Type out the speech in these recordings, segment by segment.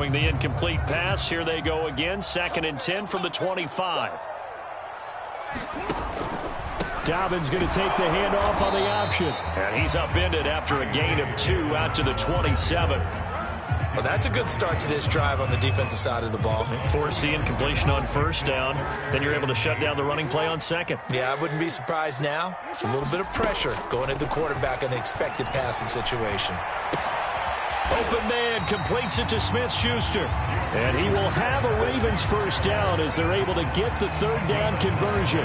Throwing the incomplete pass. Here they go again. 2nd and 10 from the 25. Dobbins going to take the handoff on the option. And he's upended after a gain of 2 out to the 27. Well, that's a good start to this drive on the defensive side of the ball. Force the incompletion on 1st down. Then you're able to shut down the running play on 2nd. Yeah, I wouldn't be surprised now. A little bit of pressure going at the quarterback in an expected passing situation. Open man completes it to Smith-Schuster. And he will have a Ravens 1st down as they're able to get the 3rd down conversion.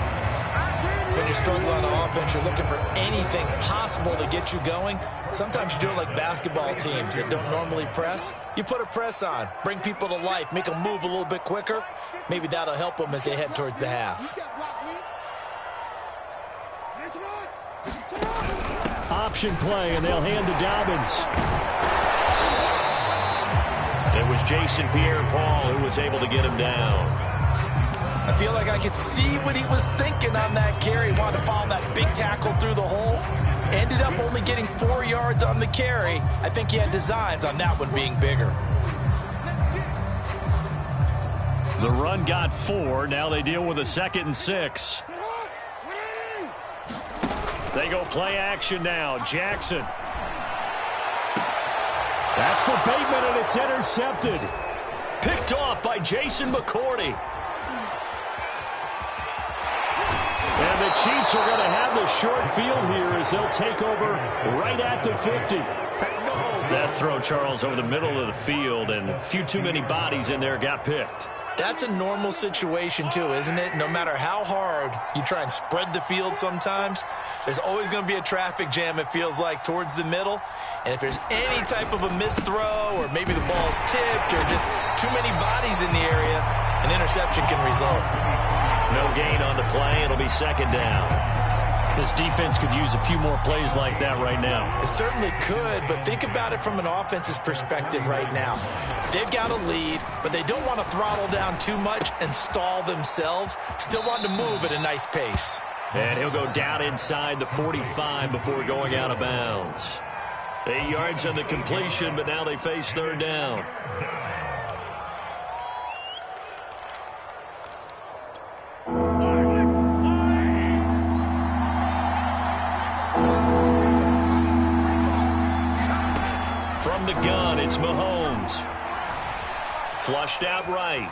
When you're struggling on offense, you're looking for anything possible to get you going. Sometimes you do it like basketball teams that don't normally press. You put a press on, bring people to life, make them move a little bit quicker. Maybe that'll help them as they head towards the half. Option play, and they'll hand to Dobbins. It was Jason Pierre-Paul who was able to get him down. I feel like I could see what he was thinking on that carry. He wanted to follow that big tackle through the hole. Ended up only getting 4 yards on the carry. I think he had designs on that one being bigger. The run got 4. Now they deal with a 2nd and 6. They go play action now. Jackson. That's for Bateman, and it's intercepted. Picked off by Jason McCourty. And the Chiefs are going to have the short field here as they'll take over right at the 50. That throw, Charles, over the middle of the field, and a few too many bodies in there got picked. That's a normal situation, too, isn't it? No matter how hard you try and spread the field sometimes, there's always going to be a traffic jam, it feels like, towards the middle. And if there's any type of a missed throw or maybe the ball's tipped or just too many bodies in the area, an interception can result. No gain on the play. It'll be 2nd down. This defense could use a few more plays like that right now. It certainly could, but think about it from an offense's perspective right now. They've got a lead, but they don't want to throttle down too much and stall themselves. Still want to move at a nice pace. And he'll go down inside the 45 before going out of bounds. 8 yards on the completion, but now they face 3rd down. From the gun, it's Mahomes. Flushed out right.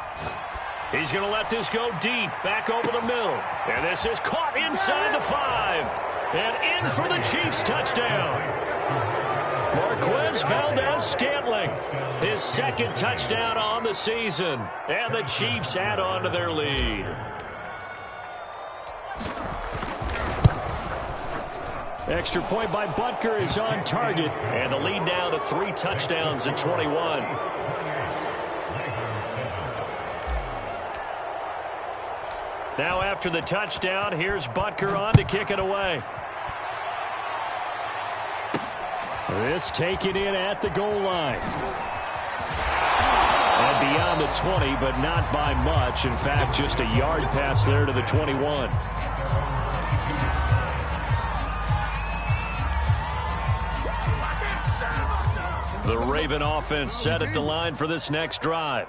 He's going to let this go deep, back over the middle. And this is caught inside the 5. And in for the Chiefs touchdown. Marquez Valdes-Scantling, his 2nd touchdown on the season. And the Chiefs add on to their lead. Extra point by Butker is on target. And the lead now to 3 touchdowns in 21. Now after the touchdown, here's Butker on to kick it away. This taken in at the goal line. And beyond the 20, but not by much. In fact, just a yard pass there to the 21. The Raven offense set at the line for this next drive.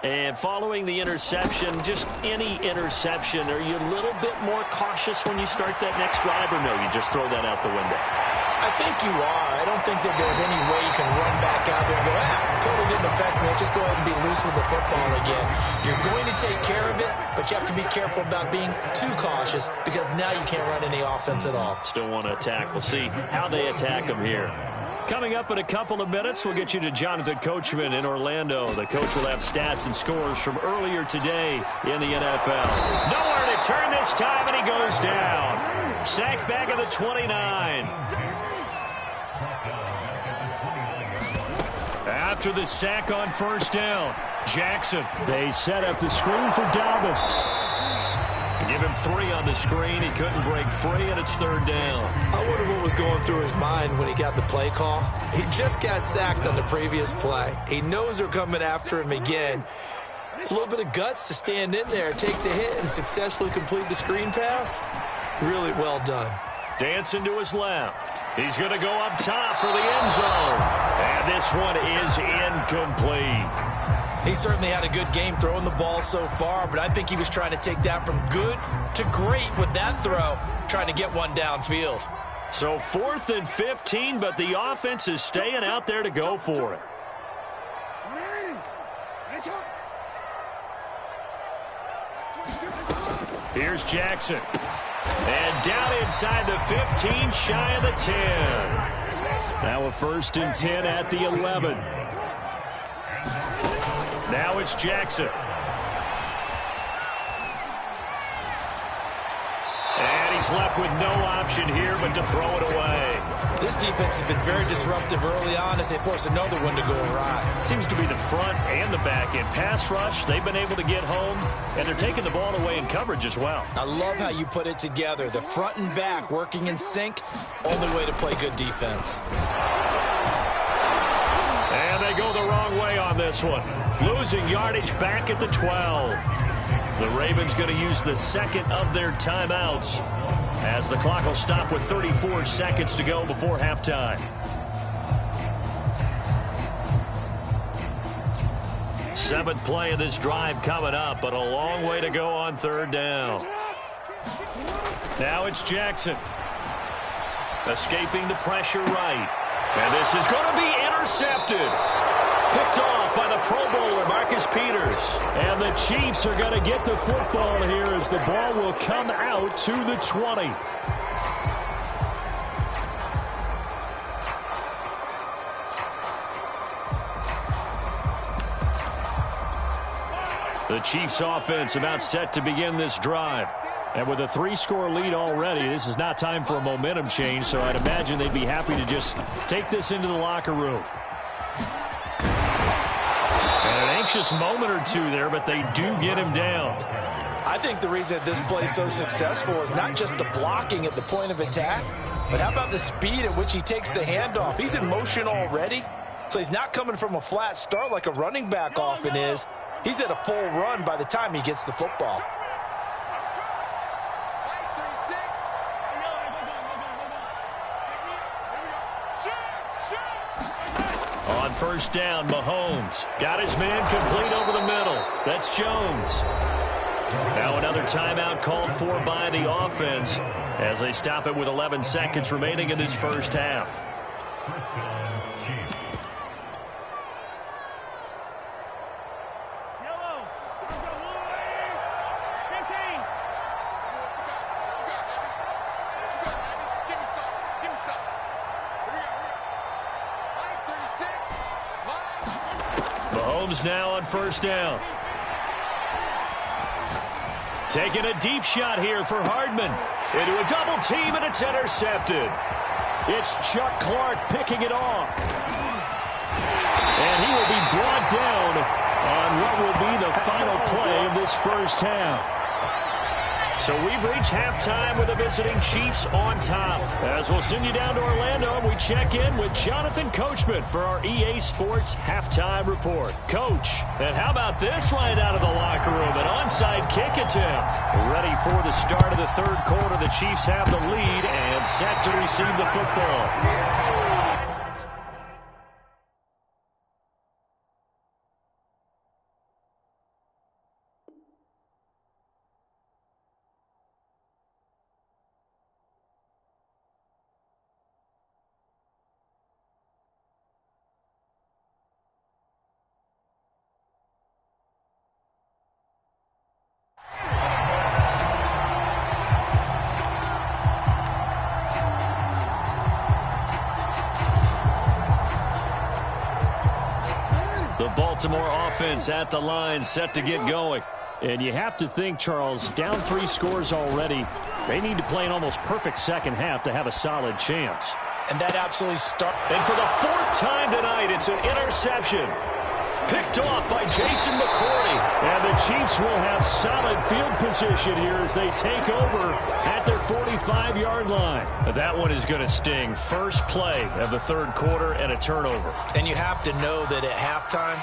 And following the interception, just any interception, are you a little bit more cautious when you start that next drive, or no, you just throw that out the window? I think you are. I don't think that there's any way you can run back out there and go, totally didn't affect me. Let's just go ahead and be loose with the football again. You're going to take care of it, but you have to be careful about being too cautious because now you can't run any offense at all. Still want to attack. We'll see how they attack them here. Coming up in a couple of minutes, we'll get you to Jonathan Coachman in Orlando. The coach will have stats and scores from earlier today in the NFL. Nowhere to turn this time, and he goes down. Sacked back at the 29. After the sack on 1st down, Jackson. They set up the screen for Dobbins. Give him 3 on the screen. He couldn't break free, and it's 3rd down. I wonder what was going through his mind when he got the play call. He just got sacked on the previous play. He knows they're coming after him again. A little bit of guts to stand in there, take the hit, and successfully complete the screen pass. Really well done. Dancing to his left. He's going to go up top for the end zone. And this one is incomplete. He certainly had a good game throwing the ball so far, but I think he was trying to take that from good to great with that throw, trying to get one downfield. So 4th and 15, but the offense is staying out there to go for it. Here's Jackson. And down inside the 15, shy of the 10. Now a 1st and 10 at the 11. Now it's Jackson. And he's left with no option here but to throw it away. This defense has been very disruptive early on as they force another one to go awry. Seems to be the front and the back end. Pass rush, they've been able to get home, and they're taking the ball away in coverage as well. I love how you put it together. The front and back working in sync, only way to play good defense. And they go the wrong way on this one. Losing yardage back at the 12. The Ravens going to use the second of their timeouts as the clock will stop with 34 seconds to go before halftime. Seventh play of this drive coming up, but a long way to go on 3rd down. Now it's Jackson. Escaping the pressure right. And this is going to be intercepted. Picked off by the Pro Bowler, Marcus Peters. And the Chiefs are going to get the football here as the ball will come out to the 20. The Chiefs offense about set to begin this drive. And with a 3-score lead already, this is not time for a momentum change, so I'd imagine they'd be happy to just take this into the locker room. And an anxious moment or two there, but they do get him down. I think the reason that this play is so successful is not just the blocking at the point of attack, but how about the speed at which he takes the handoff? He's in motion already, so he's not coming from a flat start like a running back often is. He's at a full run by the time he gets the football. On 1st down, Mahomes got his man complete over the middle. That's Jones. Now another timeout called for by the offense as they stop it with 11 seconds remaining in this first half. Mahomes now on 1st down. Taking a deep shot here for Hardman. Into a double team, and it's intercepted. It's Chuck Clark picking it off. And he will be brought down on what will be the final play of this first half. So we've reached halftime with the visiting Chiefs on top. As we'll send you down to Orlando, and we check in with Jonathan Coachman for our EA Sports Halftime Report. Coach, and how about this right out of the locker room? An onside kick attempt. Ready for the start of the 3rd quarter. The Chiefs have the lead and set to receive the football. Baltimore offense at the line, set to get going. And you have to think, Charles, down 3 scores already. They need to play an almost perfect second half to have a solid chance. And that absolutely starts. And for the 4th time tonight, it's an interception. Picked off by Jason McCourty. And the Chiefs will have solid field position here as they take over at their 45-yard line. That one is going to sting. First play of the 3rd quarter and a turnover. And you have to know that at halftime,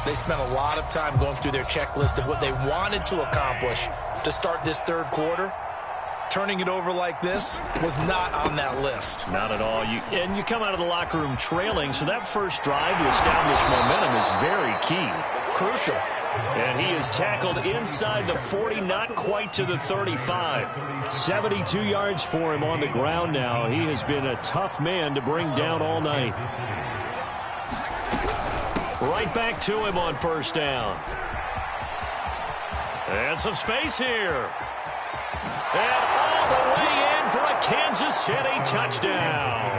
they spent a lot of time going through their checklist of what they wanted to accomplish to start this 3rd quarter. Turning it over like this was not on that list. Not at all. You come out of the locker room trailing, so that first drive to establish momentum is very key. crucial. And he is tackled inside the 40, not quite to the 35. 72 yards for him on the ground now. He has been a tough man to bring down all night. Right back to him on first down. And some space here. And all the way in for a Kansas City touchdown.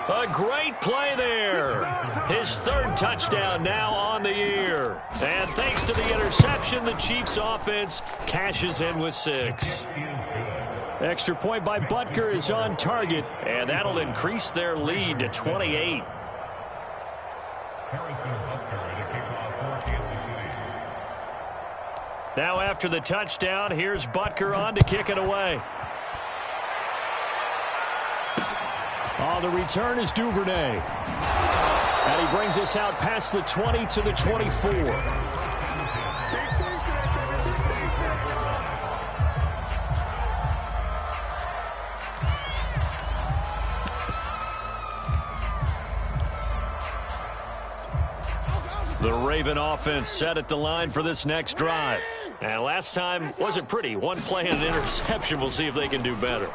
A great play there. His third touchdown now on the year. And thanks to the interception, the Chiefs offense cashes in with 6. Extra point by Butker is on target, and that'll increase their lead to 28. Now after the touchdown, here's Butker on to kick it away. Oh, the return is Duvernay. And he brings us out past the 20 to the 24. The Raven offense set at the line for this next drive. And last time wasn't pretty. One play and an interception. We'll see if they can do better.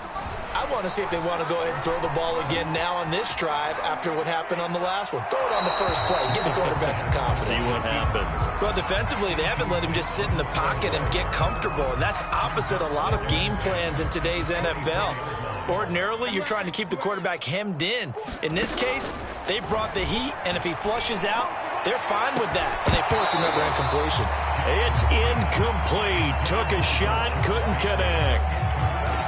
I want to see if they want to go ahead and throw the ball again now on this drive after what happened on the last one. Throw it on the first play. Give the quarterback some confidence. See what happens. Well, defensively, they haven't let him just sit in the pocket and get comfortable, and that's opposite a lot of game plans in today's NFL. Ordinarily, you're trying to keep the quarterback hemmed in. In this case, they brought the heat, and if he flushes out, they're fine with that, and they force another incompletion. It's incomplete. Took a shot, couldn't connect.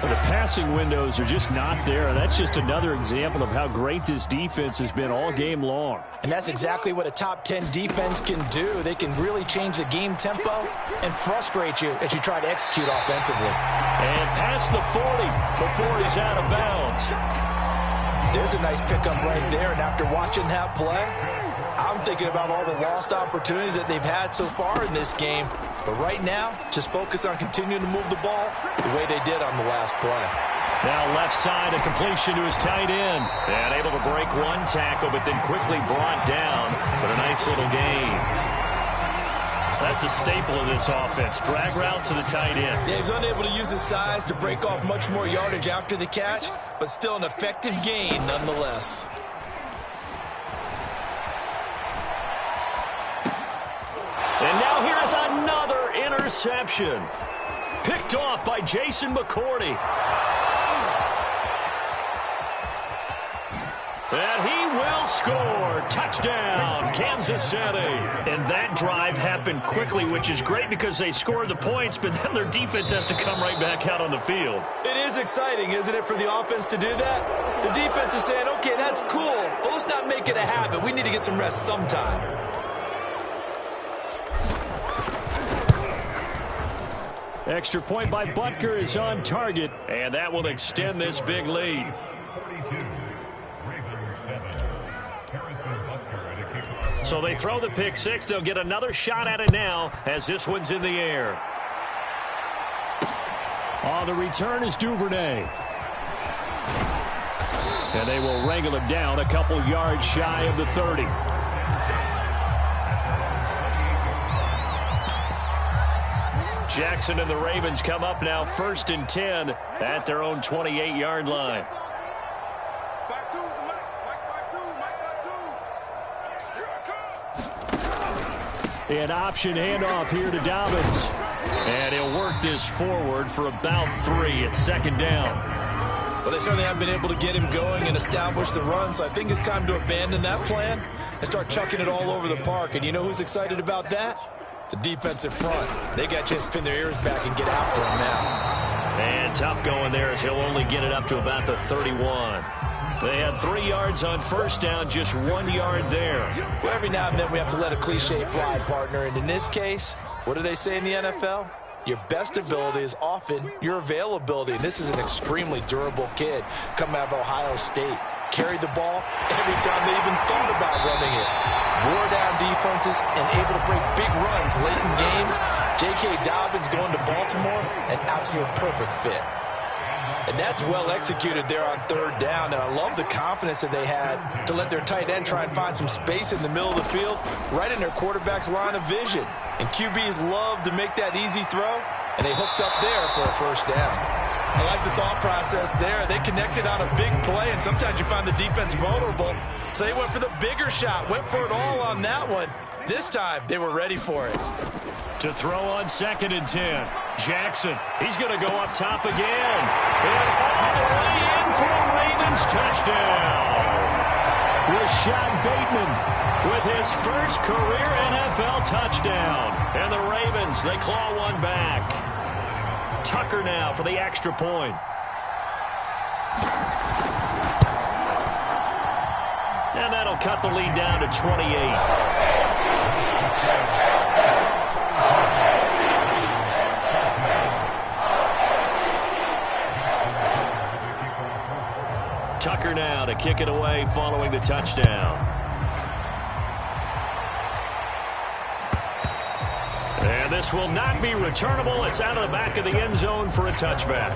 The passing windows are just not there. That's just another example of how great this defense has been all game long. And that's exactly what a top 10 defense can do. They can really change the game tempo and frustrate you as you try to execute offensively. And past the 40 before he's out of bounds. There's a nice pickup right there, and after watching that play, I'm thinking about all the lost opportunities that they've had so far in this game. But right now, just focus on continuing to move the ball the way they did on the last play. Now left side, a completion to his tight end. And able to break one tackle, but then quickly brought down. But a nice little gain. That's a staple of this offense. Drag route to the tight end. Yeah, he's unable to use his size to break off much more yardage after the catch, but still an effective gain nonetheless. And now here's another interception. Picked off by Jason McCourty. And he will score. Touchdown, Kansas City. And that drive happened quickly, which is great because they scored the points, but then their defense has to come right back out on the field. It is exciting, isn't it, for the offense to do that? The defense is saying, okay, that's cool, but let's not make it a habit. We need to get some rest sometime. Extra point by Butker is on target, and that will extend this big lead. So they throw the pick six. They'll get another shot at it now as this one's in the air. Oh, the return is Duvernay. And they will wrangle him down a couple yards shy of the 30. Jackson and the Ravens come up now 1st and 10 at their own 28-yard line. An option handoff here to Dobbins. And he'll work this forward for about 3 at 2nd down. Well, they certainly have been able to get him going and establish the run, so I think it's time to abandon that plan and start chucking it all over the park. And you know who's excited about that? The defensive front. They got a chance to pin their ears back and get after him now. And tough going there as he'll only get it up to about the 31. They had 3 yards on 1st down, just 1 yard there. Well, every now and then we have to let a cliche fly, partner. And in this case, what do they say in the NFL? Your best ability is often your availability. And this is an extremely durable kid coming out of Ohio State. Carried the ball every time they even thought about running it. Wore down defenses and able to break big runs late in games. J.K. Dobbins going to Baltimore, an absolute perfect fit. And that's well executed there on third down. And I love the confidence that they had to let their tight end try and find some space in the middle of the field, right in their quarterback's line of vision. And QBs love to make that easy throw, and they hooked up there for a first down. I like the thought process there. They connected on a big play, and sometimes you find the defense vulnerable. So they went for the bigger shot, went for it all on that one. This time, they were ready for it. To throw on 2nd and 10. Jackson, he's going to go up top again. And all the way in for a Ravens touchdown. Rashad Bateman with his first career NFL touchdown. And the Ravens, they claw one back. Tucker now for the extra point. And that'll cut the lead down to 28. Tucker now to kick it away following the touchdown. And this will not be returnable. It's out of the back of the end zone for a touchback.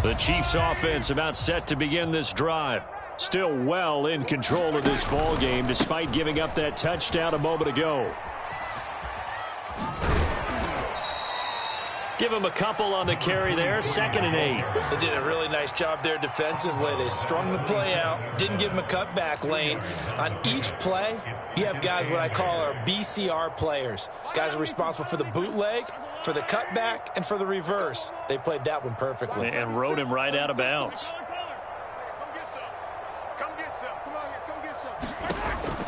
The Chiefs offense about set to begin this drive. Still well in control of this ball game despite giving up that touchdown a moment ago. Give him a couple on the carry there. 2nd and 8. They did a really nice job there defensively. They strung the play out, didn't give him a cutback lane. On each play, you have guys what I call our BCR players. Guys are responsible for the bootleg, for the cutback, and for the reverse. They played that one perfectly. And rode him right out of bounds.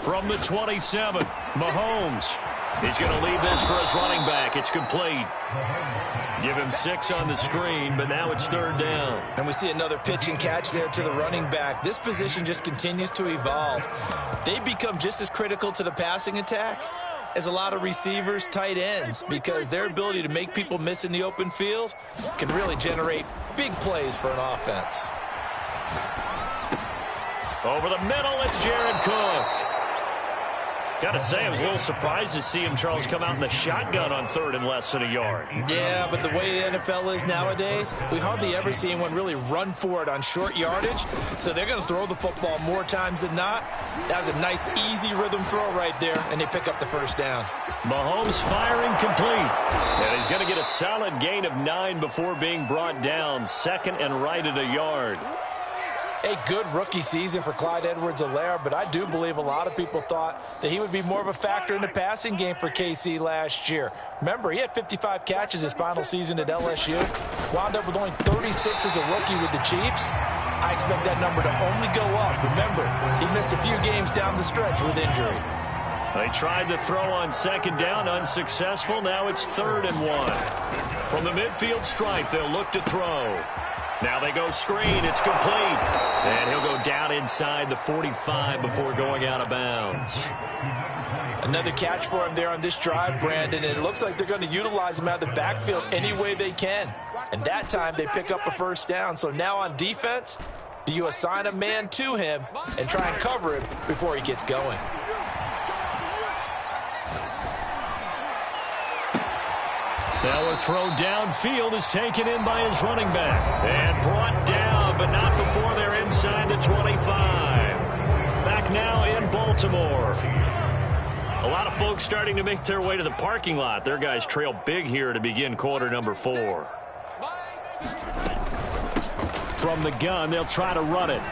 From the 27, Mahomes. He's going to leave this for his running back. It's complete. Give him 6 on the screen, but now it's 3rd down. And we see another pitch and catch there to the running back. This position just continues to evolve. They become just as critical to the passing attack as a lot of receivers, tight ends, because their ability to make people miss in the open field can really generate big plays for an offense. Over the middle, it's Jared Cook. Got to say, I was a little surprised to see him, Charles, come out in the shotgun on 3rd and less than a yard. Yeah, but the way the NFL is nowadays, we hardly ever see anyone really run for it on short yardage. So they're going to throw the football more times than not. That was a nice, easy rhythm throw right there, and they pick up the first down. Mahomes firing complete. And he's going to get a solid gain of 9 before being brought down. 2nd and right at a yard. A good rookie season for Clyde Edwards-Helaire, but I do believe a lot of people thought that he would be more of a factor in the passing game for KC last year. Remember, he had 55 catches his final season at LSU, wound up with only 36 as a rookie with the Chiefs. I expect that number to only go up. Remember, he missed a few games down the stretch with injury. They tried to throw on 2nd down, unsuccessful. Now it's 3rd and 1. From the midfield stripe, they'll look to throw. Now they go screen. It's complete. And he'll go down inside the 45 before going out of bounds. Another catch for him there on this drive, Brandon. And it looks like they're going to utilize him out of the backfield any way they can. And that time they pick up a first down. So now on defense, do you assign a man to him and try and cover him before he gets going? Now a throw downfield is taken in by his running back. And brought down, but not before they're inside the 25. Back now in Baltimore. A lot of folks starting to make their way to the parking lot. Their guys trail big here to begin quarter number 4. From the gun, they'll try to run it.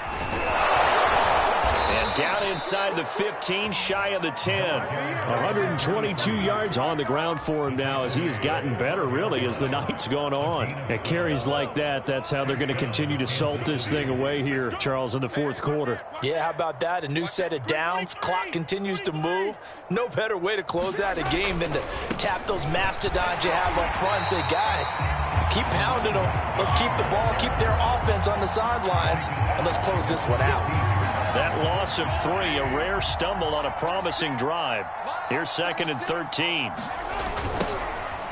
And down inside the 15, shy of the 10. 122 yards on the ground for him now as he has gotten better, really, as the night's gone on. At carries like that, that's how they're going to continue to salt this thing away here, Charles, in the 4th quarter. Yeah, how about that? A new set of downs. Clock continues to move. No better way to close out a game than to tap those mastodons you have up front and say, guys, keep pounding them. Let's keep the ball, keep their offense on the sidelines, and let's close this one out. That loss of 3, a rare stumble on a promising drive. Here's 2nd and 13.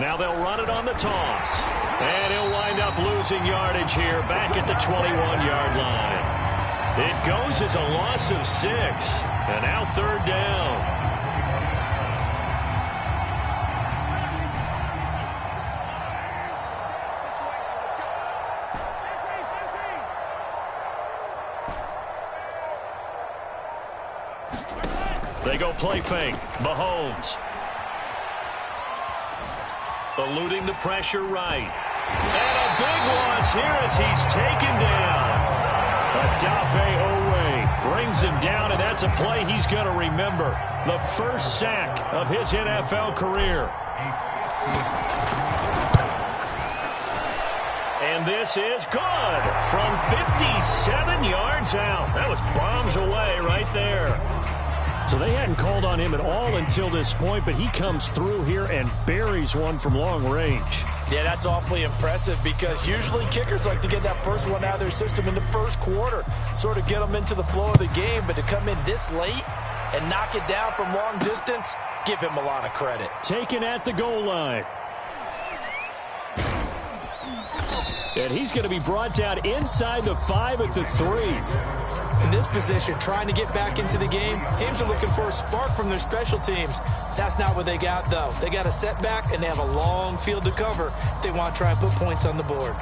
Now they'll run it on the toss. And he'll wind up losing yardage here back at the 21-yard line. It goes as a loss of 6. And now 3rd down. They go play fake. Mahomes. Eluding the pressure right. And a big loss here as he's taken down. Odafe Oweh brings him down, and that's a play he's going to remember. The first sack of his NFL career. And this is good from 57 yards out. That was bombs away right there. So they hadn't called on him at all until this point, but he comes through here and buries one from long range. Yeah, that's awfully impressive because usually kickers like to get that first one out of their system in the first quarter, sort of get them into the flow of the game, but to come in this late and knock it down from long distance, give him a lot of credit. Taken at the goal line. And he's going to be brought down inside the 5 at the 3. In this position, trying to get back into the game, teams are looking for a spark from their special teams. That's not what they got, though. They got a setback, and they have a long field to cover if they want to try and put points on the board.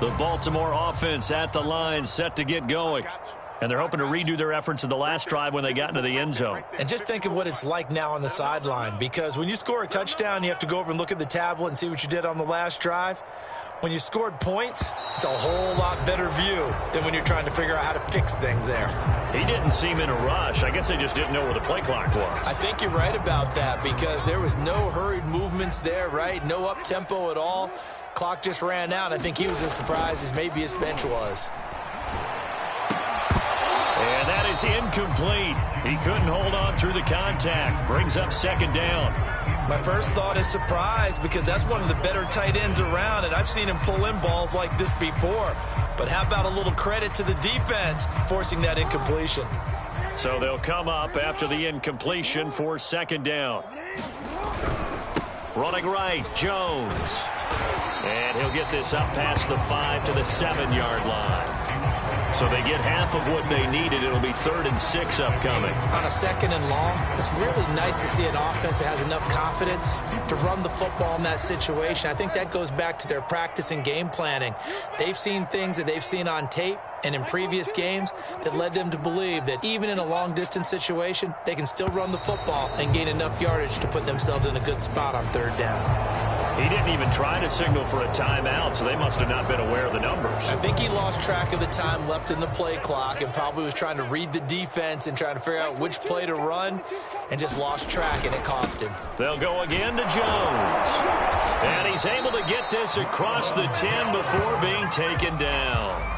The Baltimore offense at the line, set to get going. And they're hoping to redo their efforts in the last drive when they got into the end zone. And just think of what it's like now on the sideline, because when you score a touchdown, you have to go over and look at the tablet and see what you did on the last drive. When you scored points, it's a whole lot better view than when you're trying to figure out how to fix things there. He didn't seem in a rush. I guess they just didn't know where the play clock was. I think you're right about that because there was no hurried movements there, right? No up-tempo at all. Clock just ran out. I think he was as surprised as maybe his bench was. And that is incomplete. He couldn't hold on through the contact. Brings up second down. My first thought is surprise because that's one of the better tight ends around, and I've seen him pull in balls like this before. But how about a little credit to the defense forcing that incompletion? So they'll come up after the incompletion for second down. Running right, Jones. And he'll get this up past the 5 to the 7-yard line. So they get half of what they needed. It'll be 3rd and 6 upcoming. On a 2nd and long, it's really nice to see an offense that has enough confidence to run the football in that situation. I think that goes back to their practice and game planning. They've seen things that they've seen on tape and in previous games that led them to believe that even in a long-distance situation, they can still run the football and gain enough yardage to put themselves in a good spot on 3rd down. He didn't even try to signal for a timeout, so they must have not been aware of the numbers. I think he lost track of the time left in the play clock and probably was trying to read the defense and trying to figure out which play to run and just lost track, and it cost him. They'll go again to Jones. And he's able to get this across the 10 before being taken down.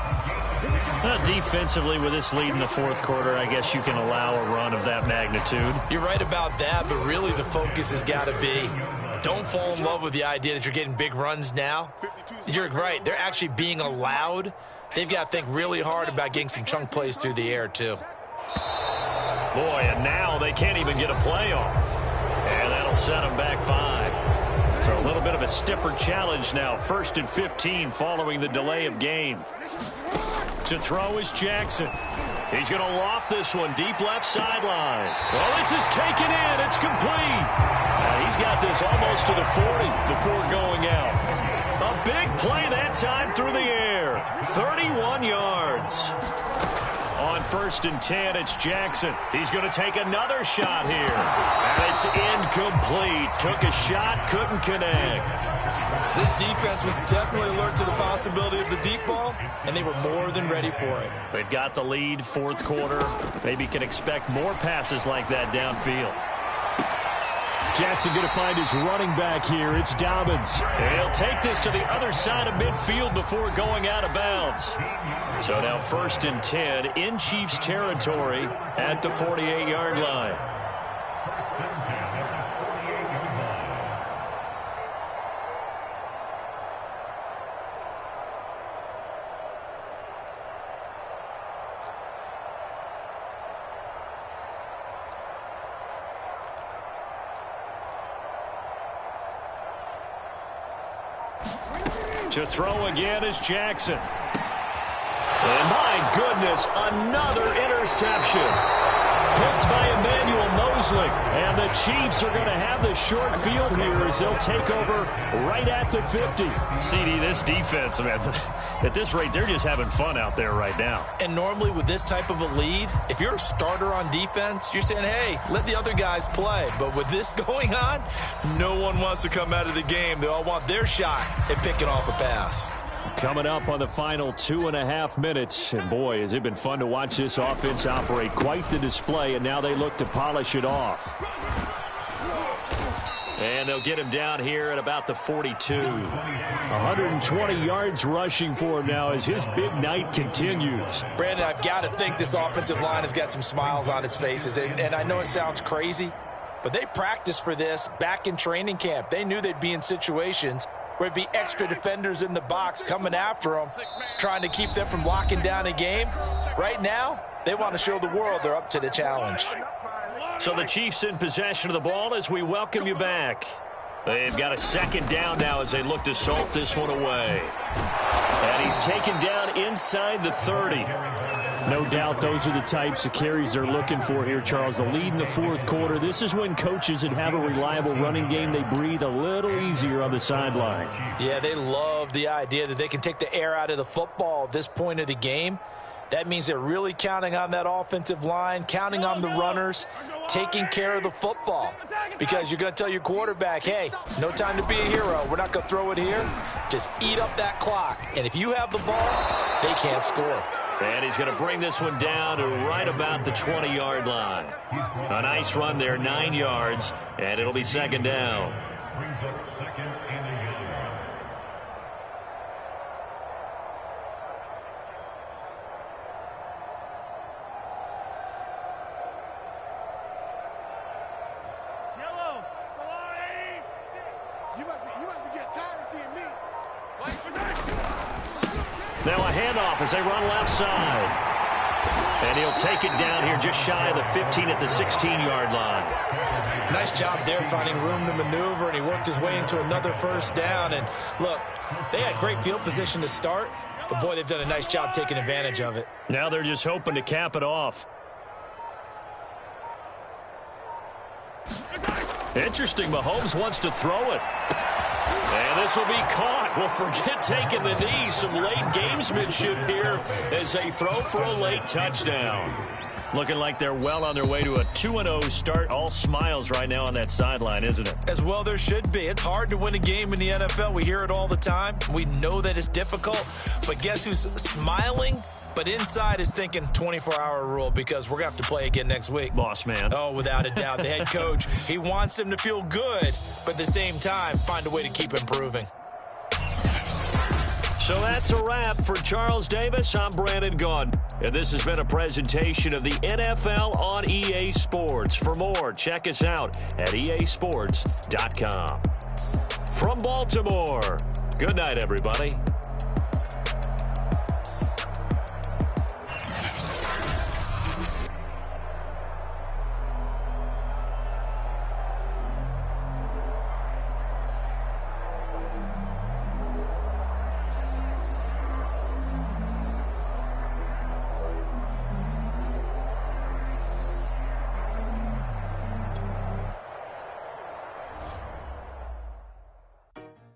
Defensively, with this lead in the 4th quarter, I guess you can allow a run of that magnitude. You're right about that, but really the focus has got to be don't fall in love with the idea that you're getting big runs now. You're right. They're actually being allowed. They've got to think really hard about getting some chunk plays through the air, too. Boy, and now they can't even get a play off. And that'll set them back 5. So a little bit of a stiffer challenge now. 1st and 15 following the delay of game. To throw is Jackson. He's going to loft this one deep left sideline. Well, this is taken in. It's complete. He's got this almost to the 40 before going out. A big play that time through the air. 31 yards. On 1st and 10, it's Jackson. He's going to take another shot here. And it's incomplete. Took a shot, couldn't connect. This defense was definitely alert to the possibility of the deep ball, and they were more than ready for it. They've got the lead, 4th quarter. Maybe can expect more passes like that downfield. Jackson going to find his running back here. It's Dobbins. And he'll take this to the other side of midfield before going out of bounds. So now 1st and 10 in Chiefs territory at the 48-yard line. To throw again is Jackson. And my goodness, another interception. picked by Emmanuel Mosley. And the Chiefs are going to have the short field here as they'll take over right at the 50. CD, this defense, man, at this rate, they're just having fun out there right now. And normally with this type of a lead, if you're a starter on defense, you're saying, hey, let the other guys play. But with this going on, no one wants to come out of the game. They all want their shot at picking off a pass. Coming up on the final 2.5 minutes. And boy, has it been fun to watch this offense operate. Quite the display, and now they look to polish it off. And they'll get him down here at about the 42. 120 yards rushing for him now as his big night continues. Brandon, I've got to think this offensive line has got some smiles on its faces. And I know it sounds crazy, but they practiced for this back in training camp. They knew they'd be in situations where it'd be extra defenders in the box coming after them, trying to keep them from locking down a game. Right now, they want to show the world they're up to the challenge. So the Chiefs in possession of the ball as we welcome you back. They've got a second down now as they look to salt this one away. And he's taken down inside the 30. No doubt those are the types of carries they're looking for here, Charles. The lead in the fourth quarter. This is when coaches that have a reliable running game, they breathe a little easier on the sideline. Yeah, they love the idea that they can take the air out of the football at this point of the game. That means they're really counting on that offensive line, counting on the runners, taking care of the football. Because you're going to tell your quarterback, hey, no time to be a hero. We're not going to throw it here. Just eat up that clock. And if you have the ball, they can't score. And he's going to bring this one down to right about the 20-yard line. A nice run there, 9 yards, and it'll be second down. Now a handoff as they run left side. And he'll take it down here just shy of the 15 at the 16-yard line. Nice job there finding room to maneuver, and he worked his way into another first down. And look, they had great field position to start, but boy, they've done a nice job taking advantage of it. Now they're just hoping to cap it off. Interesting, Mahomes wants to throw it. And this will be caught. Well, forget taking the knee. Some late gamesmanship here as they throw for a late touchdown. Looking like they're well on their way to a 2-0 start. All smiles right now on that sideline, isn't it? As well there should be. It's hard to win a game in the NFL. We hear it all the time. We know that it's difficult. But guess who's smiling? But inside is thinking 24-hour rule because we're going to have to play again next week. Boss man. Oh, without a doubt. The head coach, he wants them to feel good, but at the same time, find a way to keep improving. So that's a wrap for Charles Davis. I'm Brandon Gaudin. And this has been a presentation of the NFL on EA Sports. For more, check us out at easports.com. From Baltimore, good night, everybody.